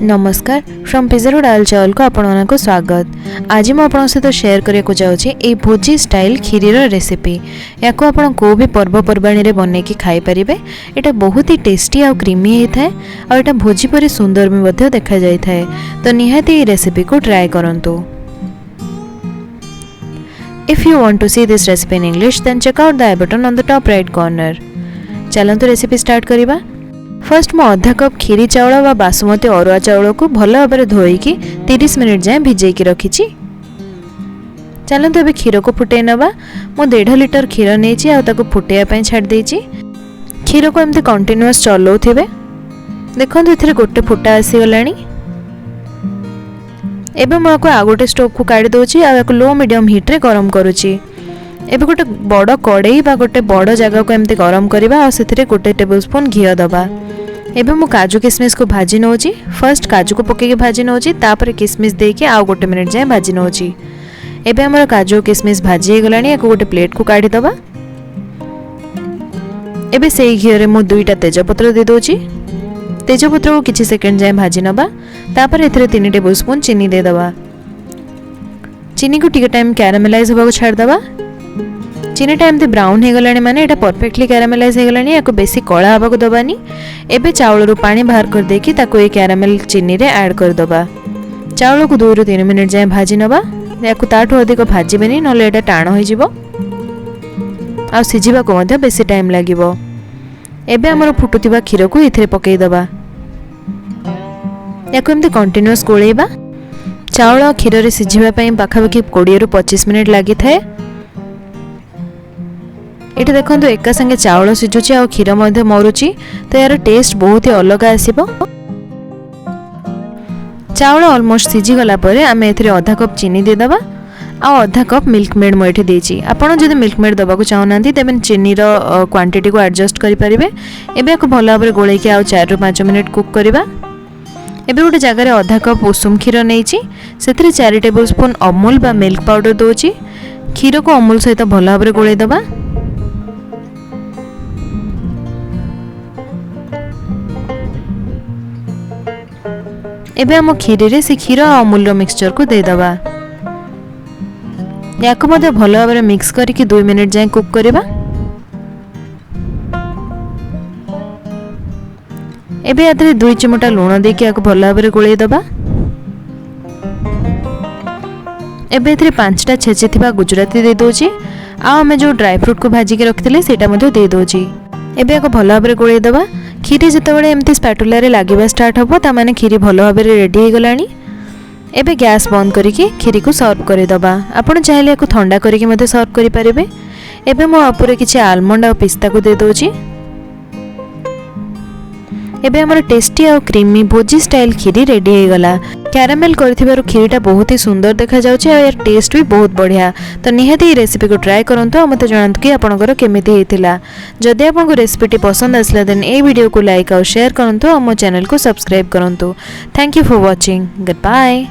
नमस्कार फ्रम्पिज़ाटोडालचावल को आपको स्वागत। आज मैं आपन सहित शेयर करने को जाऊँगी ये भोजी स्टाइल खीरीर रेसिपी। या को आपन को भी पर्वपर्वाणी रे बने कि खाई परिबे। एटा बहुत ही टेस्टी और क्रीमी होता है और एटा भोजी परि सुंदर भी मध्य देखा जाय थाए। तो निहाती ये रेसिपी को ट्राई करंतु। If you want to see this recipe in English, then check out the I button on the top right corner. चलंतु रेसिपी स्टार्ट करिबा। फर्स्ट मु आधा कप खीरी चाउल व बासमती अरुआ चाउल को भल भाव धोईकी 30 मिनिट जाए भिजेकी रखिछि। चलंतु एबे खीर को फुटे नबा। मु 1.5 लिटर खीर नेछि आ ताको फुटेया पय छाड़ देछि। खीर को एमते कंटीन्यूअस चलौथिबे। देखंतु एथिरे गोटे फुटा आसी गलानी। एबे मु आको आ गोटे स्टोव को काढी दोछि आ एको लो मीडियम हीट रे गरम करूछि। एबे गोटे बड़ कड़ई बा गोटे बड़ जगह को एमते गरम करबा आ सेथिरे गोटे टेबलस्पून घी दबा। एबे मु काजू किशमिश को भाजी नौची। फर्स्ट काजू को पके भाजी नौची, तापर किशमिश देके आ गोटे मिनिट जाए भाजी नौची। एबे हमर काजू किशमिश भाजी हे गलानी। एको गोटे प्लेट को काढी दबा। एबे सेही घी रे मु 2टा तेजपत्र दे दोची। तेजपत्र को किछि सेकंड जाए भाजी नबा। तापर एथिरे 3 टेबलस्पून चीनी दे दबा। चीनी को टिके टाइम कैरामेलाइज होबा को छाड़ दबा। चीनी टाइम ते ब्राउन हे गलानी माने एटा परफेक्टली कैरामेलाइज हे गलानी। याको बेसी कळा हबा को दबानी। एबे चावल रो पानी बाहर कर देकी ताको ए कैरामेल चीनी रे ऐड कर दबा। चावल को 2 ରୁ 3 मिनिट जाए भाजी नबा। याको ताठो अधिक भाजीबेनी नले एटा टाण होई जिवो आ सिजिबा को मध्ये बेसी टाइम लागिवो। एबे हमर फुटुतिबा खीर को इथरे पकेई दबा। याको एमते कंटीन्यूअस गोळेबा। चावल खीर रे सिजिबा पई पाखापाखि 20 ରୁ 25 मिनिट लागि थाए। एठी देखंतु एका संगे चावल सिझुची आ खीर मध्ये मरुची, तो यार टेस्ट बहुत ही अलग आसीबो। चावल ऑलमोस्ट सिझी गला परे आमे एथिरे आधा कप चीनी दे दबा आ आधा कप मिल्क मेड म एठी देची। आपण जदि मिल्क मेड दबा को चाहनांती तेबे चीनी रो क्वांटिटी को एडजस्ट करि परिबे। एबे को भलो भाबरे गोळै के आ 4 ରୁ 5 मिनिट कुक करिबा। एबे गोटे जगह रे आधा कप उषुम खीर नेची, सेथिरे 4 टेबलस्पून अमूल बा मिल्क पाउडर दोची। खीर को अमूल सहित भलो भाबरे गोळै दबा। एबे हम खीर रे से खीर और अमूल रो मिक्सचर को दे दबा। याको मध्ये भलो भाबरे मिक्स करके 2 मिनिट जाए कुक करिबा। एबे आतरे 2 चिमटा लूण देके याको भलो भाबरे गोळै दबा। एबे एथरे 5टा छेचिथिबा गुजराती दे दोची आ हमें जो ड्राई फ्रूट को भाजी के रखिथिले सेटा मध्ये दे दोची। एबे याको भलो भाबरे गोळै दबा। खीरी जितेबाला एमती स्पैटुला रे लागिबा स्टार्ट हबो ता माने खीरी भलो भाबरे रेडी हे गलानी। एबे गैस बंद करिके खीरी को सर्व करे दबा। आपण चाहिले को ठंडा करिके मते सर्व करि परिबे। एबे मो ऊपर किछि आलमंड और पिस्ता को दे दोची। एबे हमर टेस्टी और क्रीमी भोजी स्टाइल खीरी रेडी हे गला। कैरामेल करथिबारु खीरीटा बहुत ही सुंदर देखा जाउछि और टेस्ट भी बहुत बढ़िया। तो निहाती रेसिपी को ट्राई करंतु आ मते जणांतु कि आपनकर केमिति हेतिला। जदि आपनको रेसिपीटी पसंद आसला देन ए वीडियो को लाइक और शेयर करंतु और मो चैनल को सब्सक्राइब करंतु। Thank you for watching. Good bye.